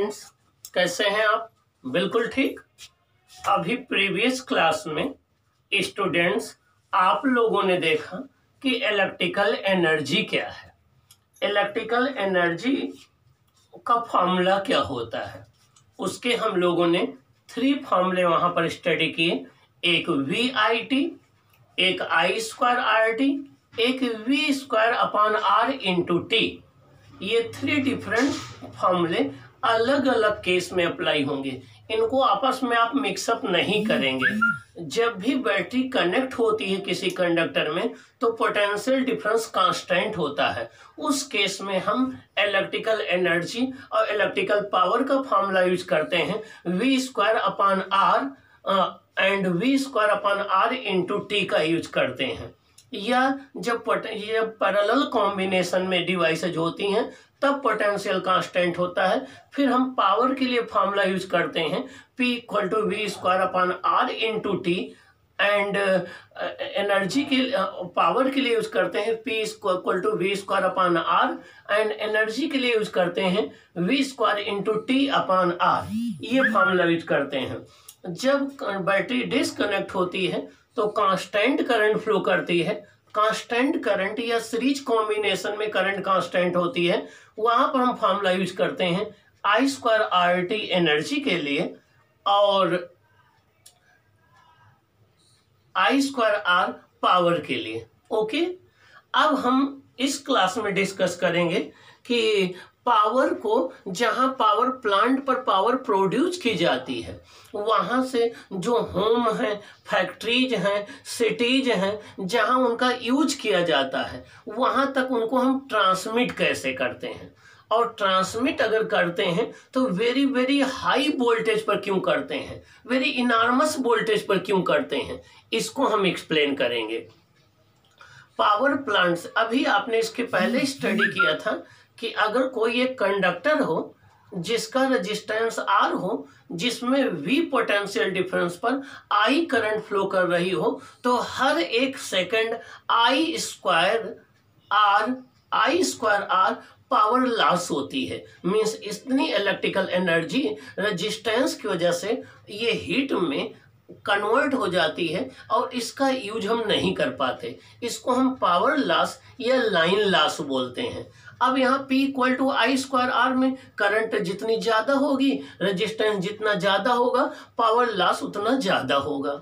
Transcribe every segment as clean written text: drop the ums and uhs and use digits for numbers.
Students, कैसे हैं आप? बिल्कुल ठीक। अभी प्रीवियस क्लास में स्टूडेंट्स आप लोगों ने देखा कि इलेक्ट्रिकल एनर्जी क्या है, इलेक्ट्रिकल एनर्जी का फॉर्मूला क्या होता है। उसके हम लोगों ने 3 फॉर्मूले वहां पर स्टडी किए, एक VIT, एक I²RT, एक V²/R इंटू टी। ये 3 डिफरेंट फॉर्मूले अलग अलग केस में अप्लाई होंगे, इनको आपस में आप मिक्सअप नहीं करेंगे। जब भी बैटरी कनेक्ट होती है किसी कंडक्टर में तो पोटेंशियल डिफरेंस कांस्टेंट होता है। उस केस में हम इलेक्ट्रिकल एनर्जी और इलेक्ट्रिकल पावर का फॉर्मूला यूज करते हैं V²/R and V²/R into T का यूज करते हैं। या जब ये पैरेलल कॉम्बिनेशन में डिवाइसेज होती हैं तब पोटेंशियल कांस्टेंट होता है। फिर हम पावर के लिए फॉर्मूला यूज करते हैं P = V²/R into T, and energy के पावर के लिए यूज करते हैं P = V²/R, एंड एनर्जी के लिए यूज करते हैं V² इंटू T/R। ये फॉर्मूला यूज करते हैं। जब बैटरी डिस्कनेक्ट होती है तो कांस्टेंट करंट फ्लो करती है। कांस्टेंट करंट या सीरीज कॉम्बिनेशन में करंट कांस्टेंट होती है, वहां पर हम फॉर्मूला यूज करते हैं I²RT एनर्जी के लिए और I²R पावर के लिए। ओके, अब हम इस क्लास में डिस्कस करेंगे कि पावर को, जहां पावर प्लांट पर पावर प्रोड्यूस की जाती है, वहां से जो होम है, फैक्ट्रीज हैं, सिटीज हैं, जहां उनका यूज किया जाता है, वहां तक उनको हम ट्रांसमिट कैसे करते हैं। और ट्रांसमिट अगर करते हैं तो वेरी वेरी हाई वोल्टेज पर क्यों करते हैं, वेरी इनॉर्मस वोल्टेज पर क्यों करते हैं, इसको हम एक्सप्लेन करेंगे। पावर प्लांट्स, अभी आपने इसके पहले स्टडी किया था कि अगर कोई एक कंडक्टर हो जिसका रेजिस्टेंस R हो, जिसमें V पोटेंशियल डिफरेंस पर I करंट फ्लो कर रही हो, तो हर एक second I² R power loss होती है। मींस इतनी इलेक्ट्रिकल एनर्जी रेजिस्टेंस की वजह से ये हीट में कन्वर्ट हो जाती है और इसका यूज हम नहीं कर पाते। इसको हम पावर लॉस या लाइन लॉस बोलते हैं। अब यहाँ P = I²R में करंट जितनी ज्यादा होगी, रेजिस्टेंस जितना ज्यादा होगा, पावर लॉस उतना ज्यादा होगा।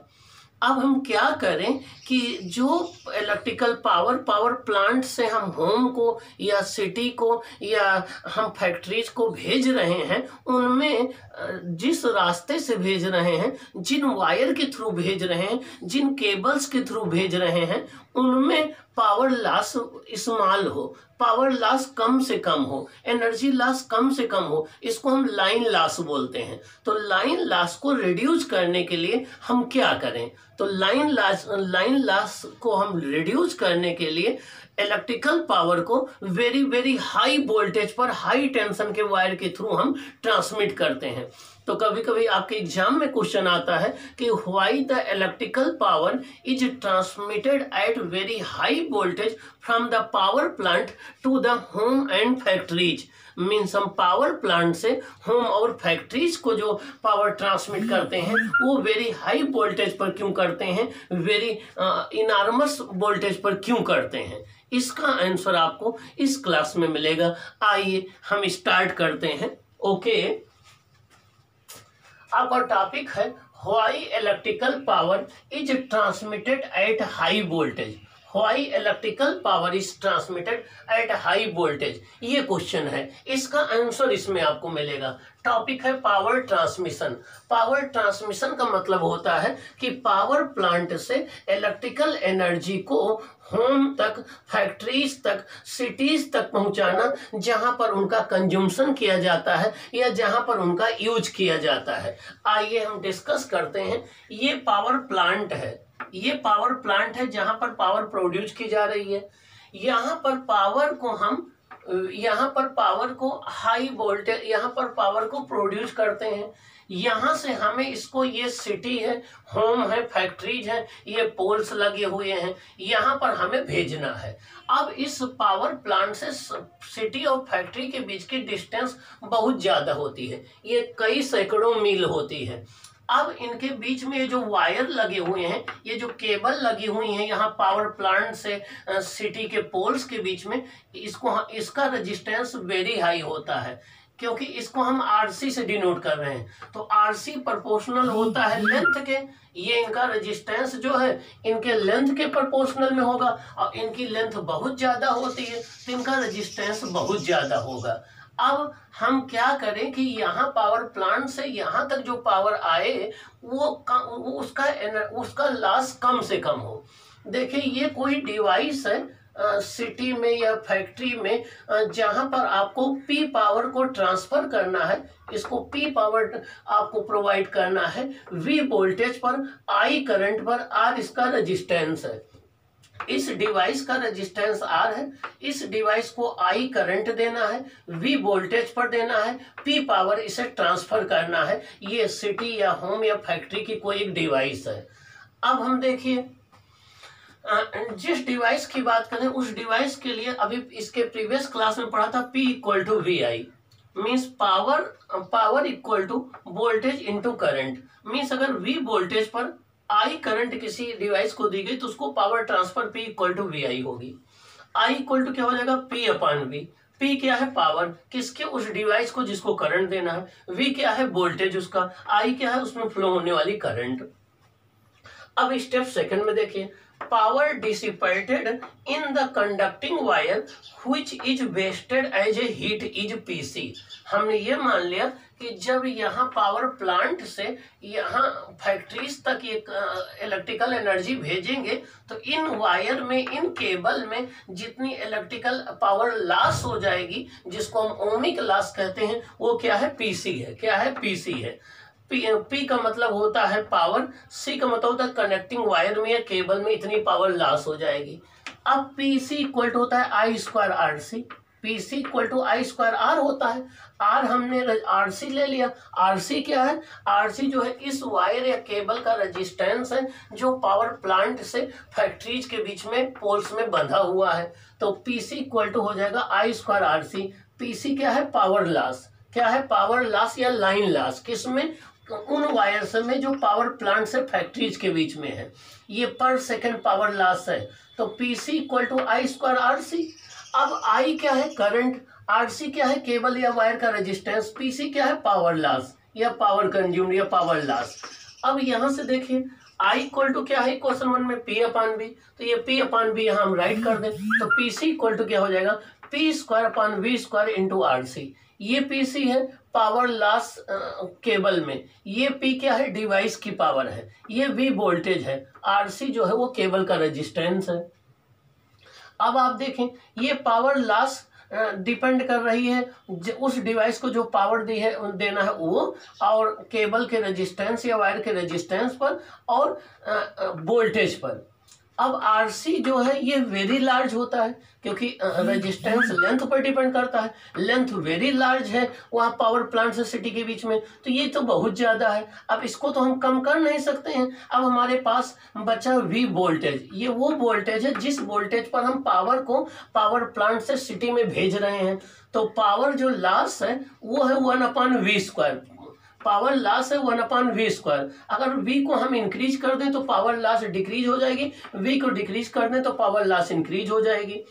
अब हम क्या करें कि जो इलेक्ट्रिकल पावर प्लांट से हम होम को या सिटी को या हम फैक्ट्रीज को भेज रहे हैं, उनमें जिस रास्ते से भेज रहे हैं, जिन वायर के थ्रू भेज रहे हैं, जिन केबल्स के थ्रू भेज रहे हैं, उनमें पावर लॉस स्मॉल हो, पावर लॉस कम से कम हो, एनर्जी लॉस कम से कम हो, इसको हम लाइन लॉस बोलते हैं। तो लाइन लॉस को रिड्यूस करने के लिए हम क्या करें, तो लाइन लॉस को हम रिड्यूस करने के लिए इलेक्ट्रिकल पावर को वेरी वेरी हाई वोल्टेज पर हाई टेंशन के वायर के थ्रू हम ट्रांसमिट करते हैं। तो कभी कभी आपके एग्जाम में क्वेश्चन आता है कि why the electrical power is transmitted at very high voltage from the power plant to the home and factories. Means हम पावर प्लांट से होम और फैक्ट्रीज को जो पावर ट्रांसमिट करते हैं वो वेरी हाई वोल्टेज पर क्यों करते हैं, वेरी इनॉर्मस वोल्टेज पर क्यों करते हैं। इसका आंसर आपको इस क्लास में मिलेगा। आइए हम स्टार्ट करते हैं। ओके, आपका टॉपिक है why electrical power is transmitted at high voltage. Why electrical power is transmitted at high voltage, ये क्वेश्चन है। इसका आंसर इसमें आपको मिलेगा। टॉपिक है पावर ट्रांसमिशन। पावर ट्रांसमिशन का मतलब होता है कि पावर प्लांट से इलेक्ट्रिकल एनर्जी को होम तक, फैक्ट्रीज तक, सिटीज तक पहुंचाना, जहां पर उनका कंज्यूमशन किया जाता है या जहां पर उनका यूज किया जाता है। आइए हम डिस्कस करते हैं। ये पावर प्लांट है, ये पावर प्लांट है जहां पर पावर प्रोड्यूस की जा रही है। यहाँ पर पावर को हम यहाँ पर पावर को हाई वोल्टेज, यहाँ पर पावर को प्रोड्यूस करते हैं। यहाँ से हमें इसको, ये सिटी है, होम है, फैक्ट्रीज है, ये पोल्स लगे हुए हैं, यहाँ पर हमें भेजना है। अब इस पावर प्लांट से सिटी और फैक्ट्री के बीच की डिस्टेंस बहुत ज़्यादा होती है, ये कई सैकड़ों मील होती है। अब इनके बीच में ये जो वायर लगे हुए हैं, ये जो केबल लगी हुई हैं यहाँ पावर प्लांट से सिटी के पोल्स के बीच में, इसका रेजिस्टेंस वेरी हाई होता है, क्योंकि इसको हम आरसी से डिनोट कर रहे हैं। तो आरसी प्रोपोर्शनल होता है लेंथ के, ये इनका रेजिस्टेंस जो है इनके लेंथ के प्रोपोर्शनल में होगा, और इनकी लेंथ बहुत ज़्यादा होती है तो इनका रेजिस्टेंस बहुत ज़्यादा होगा। अब हम क्या करें कि यहाँ पावर प्लांट से यहाँ तक जो पावर आए वो उसका लॉस कम से कम हो। देखिए ये कोई डिवाइस है सिटी में या फैक्ट्री में, जहाँ पर आपको पी पावर को ट्रांसफर करना है, इसको पी पावर आपको प्रोवाइड करना है वी वोल्टेज पर, आई करंट पर, आर इसका रेजिस्टेंस है। इस डिवाइस का रेजिस्टेंस आर है, इस डिवाइस को आई करंट देना है, वी वोल्टेज पर देना है, पी पावर इसे ट्रांसफर करना है। ये सिटी या होम या फैक्ट्री की कोई एक डिवाइस है। अब हम देखिए जिस डिवाइस की बात करें उस डिवाइस के लिए अभी इसके प्रीवियस क्लास में पढ़ा था P equal to V I, means power equal to voltage into current. Means अगर V वोल्टेज पर I करंट किसी डिवाइस को दी गई तो उसको power transfer P equal to V I होगी। I इक्वल टू क्या हो जाएगा P अपॉन V। P क्या है पावर किसके, उस डिवाइस को जिसको करंट देना है। V क्या है वोल्टेज उसका, I क्या है उसमें फ्लो होने वाली करंट। अब स्टेप सेकंड में देखिए, power dissipated in the conducting wire which is wasted as a heat is Pc। हमने ये मान लिया कि जब यहाँ पावर प्लांट से यहाँ फैक्ट्रीज तक ये इलेक्ट्रिकल एनर्जी भेजेंगे तो इन वायर में, इन केबल में जितनी इलेक्ट्रिकल पावर लॉस हो जाएगी, जिसको हम ओमिक लॉस कहते हैं, वो क्या है Pc है। क्या है Pc है। P का मतलब होता है पावर, C का मतलब होता है कनेक्टिंग वायर में या केबल में इतनी पावर लॉस हो जाएगी। अब PC इक्वल टू होता है I square R C. PC equal to I square R होता है। आर हमने RC ले लिया। RC क्या है, RC जो है इस वायर या केबल का रेजिस्टेंस है जो पावर प्लांट से फैक्ट्रीज के बीच में पोल्स में बंधा हुआ है। तो PC इक्वल टू हो जाएगा आई स्क्वायर आर सी। PC क्या है पावर लॉस, क्या है पावर लॉस या लाइन लॉस, किसमें, उन वायर्स में जो पावर प्लांट से फैक्ट्रीज के बीच में है, ये पर सेकंड पावर लॉस है। तो PC equal to I square R C. अब I क्या है करंट, RC क्या है केबल या वायर का रेजिस्टेंस, PC क्या है पावर लॉस या पावर कंज्यूम्ड या पावर लॉस। अब यहाँ से देखिए I इक्वल टू क्या है क्वेश्चन 1 में P अपॉन बी, तो ये P अपॉन बी यहाँ हम राइट कर दें तो PC इक्वल टू क्या हो जाएगा P square upon V square into RC। ये PC है पावर लॉस केबल में, ये P क्या है डिवाइस की पावर है, ये V वोल्टेज है, RC जो है वो केबल का रेजिस्टेंस है। अब आप देखें ये पावर लॉस डिपेंड कर रही है उस डिवाइस को जो पावर दी है देना है वो, और केबल के रेजिस्टेंस या वायर के रेजिस्टेंस पर और वोल्टेज पर। अब RC जो है ये वेरी लार्ज होता है क्योंकि रेजिस्टेंस लेंथ पर डिपेंड करता है, लेंथ वेरी लार्ज है वहाँ पावर प्लांट से सिटी के बीच में, तो ये तो बहुत ज़्यादा है। अब इसको तो हम कम कर नहीं सकते हैं। अब हमारे पास बचा V वोल्टेज, ये वो वोल्टेज है जिस वोल्टेज पर हम पावर को पावर प्लांट से सिटी में भेज रहे हैं। तो पावर जो लॉस है वो है 1/V स्क्वायर, पावर लॉस है 1/V स्क्वायर। अगर V को हम इंक्रीज कर दें तो पावर लॉस डिक्रीज हो जाएगी, V को डिक्रीज कर दें तो पावर लॉस इंक्रीज हो जाएगी।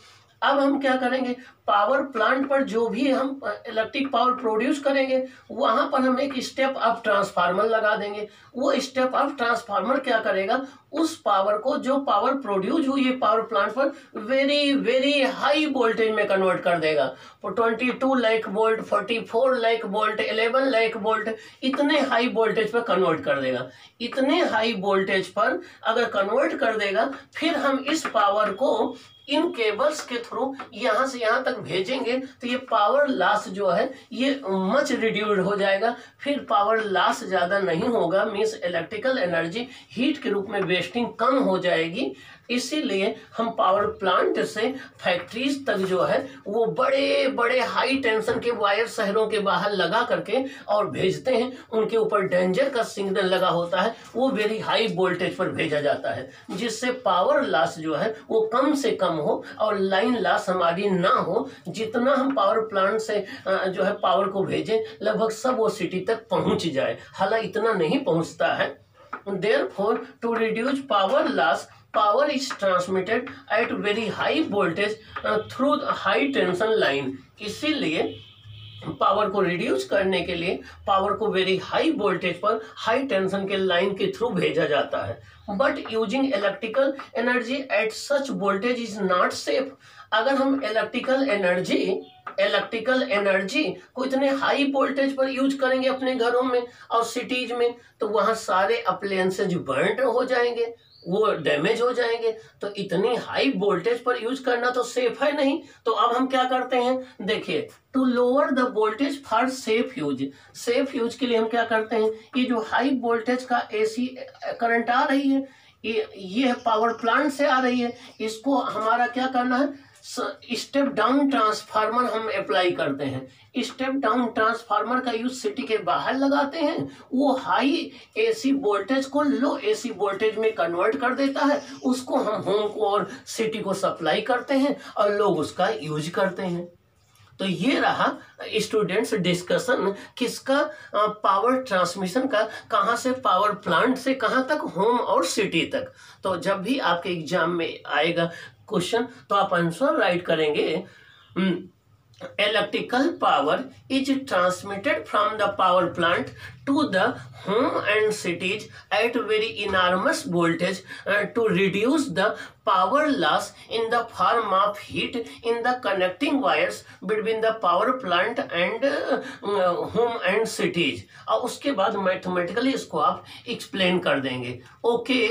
अब हम क्या करेंगे, पावर प्लांट पर जो भी हम इलेक्ट्रिक पावर प्रोड्यूस करेंगे वहां पर हम एक स्टेप अप ट्रांसफार्मर लगा देंगे। वो स्टेप अप ट्रांसफार्मर क्या करेगा, उस पावर को जो पावर प्रोड्यूस हुई है पावर प्लांट पर वेरी वेरी हाई वोल्टेज में कन्वर्ट कर देगा। 22 lakh volt, 44 lakh volt, 11 lakh volt, इतने हाई वोल्टेज पर कन्वर्ट कर देगा। इतने हाई वोल्टेज पर अगर कन्वर्ट कर देगा फिर हम इस पावर को इन केबल्स के थ्रू यहाँ से यहाँ तक भेजेंगे तो ये पावर लॉस जो है ये मच रिड्यूस्ड हो जाएगा। फिर पावर लॉस ज़्यादा नहीं होगा, मीन्स इलेक्ट्रिकल एनर्जी हीट के रूप में वेस्टिंग कम हो जाएगी। इसीलिए हम पावर प्लांट से फैक्ट्रीज तक जो है वो बड़े बड़े हाई टेंशन के वायर शहरों के बाहर लगा करके और भेजते हैं। उनके ऊपर डेंजर का सिग्नल लगा होता है, वो वेरी हाई वोल्टेज पर भेजा जाता है, जिससे पावर लॉस जो है वो कम से कम हो और लाइन लॉस हमारी ना हो। जितना हम पावर प्लांट से जो है पावर को भेजें, लगभग सब वो सिटी तक पहुंच जाए। हालांकि इतना नहीं पहुंचता है। Therefore, to reduce power loss, power is transmitted at very high voltage through the high tension line. इसीलिए पावर को रिड्यूस करने के लिए पावर को वेरी हाई वोल्टेज पर हाई टेंशन के लाइन के थ्रू भेजा जाता है। But using electrical energy at such voltage is not safe. अगर हम इलेक्ट्रिकल एनर्जी को इतने हाई वोल्टेज पर यूज करेंगे अपने घरों में और सिटीज में, तो वहां सारे अप्लायंसेज बर्न हो जाएंगे, वो डैमेज हो जाएंगे। तो इतनी हाई वोल्टेज पर यूज करना तो सेफ है नहीं। तो अब हम क्या करते हैं, देखिए, to lower the voltage for safe use के लिए हम क्या करते हैं, ये जो हाई वोल्टेज का एसी करंट आ रही है, ये पावर प्लांट से आ रही है, इसको हमारा क्या करना है, स्टेप डाउन ट्रांसफार्मर हम अप्लाई करते हैं। स्टेप डाउन ट्रांसफार्मर का यूज सिटी के बाहर लगाते हैं। वो हाई एसी वोल्टेज को लो एसी वोल्टेज में कन्वर्ट कर देता है। उसको हम होम को और सिटी को सप्लाई करते हैं और लोग उसका यूज करते हैं। तो ये रहा स्टूडेंट्स डिस्कशन किसका, पावर ट्रांसमिशन का, कहाँ से पावर प्लांट से कहाँ तक, होम और सिटी तक। तो जब भी आपके एग्जाम में आएगा क्वेश्चन तो आप आंसर राइट करेंगे, electrical power is transmitted from the power plant to the home and cities at very enormous voltage to reduce the power loss in the form of heat in the connecting wires between the power plant and home and cities। और उसके बाद mathematically इसको आप explain कर देंगे। Okay.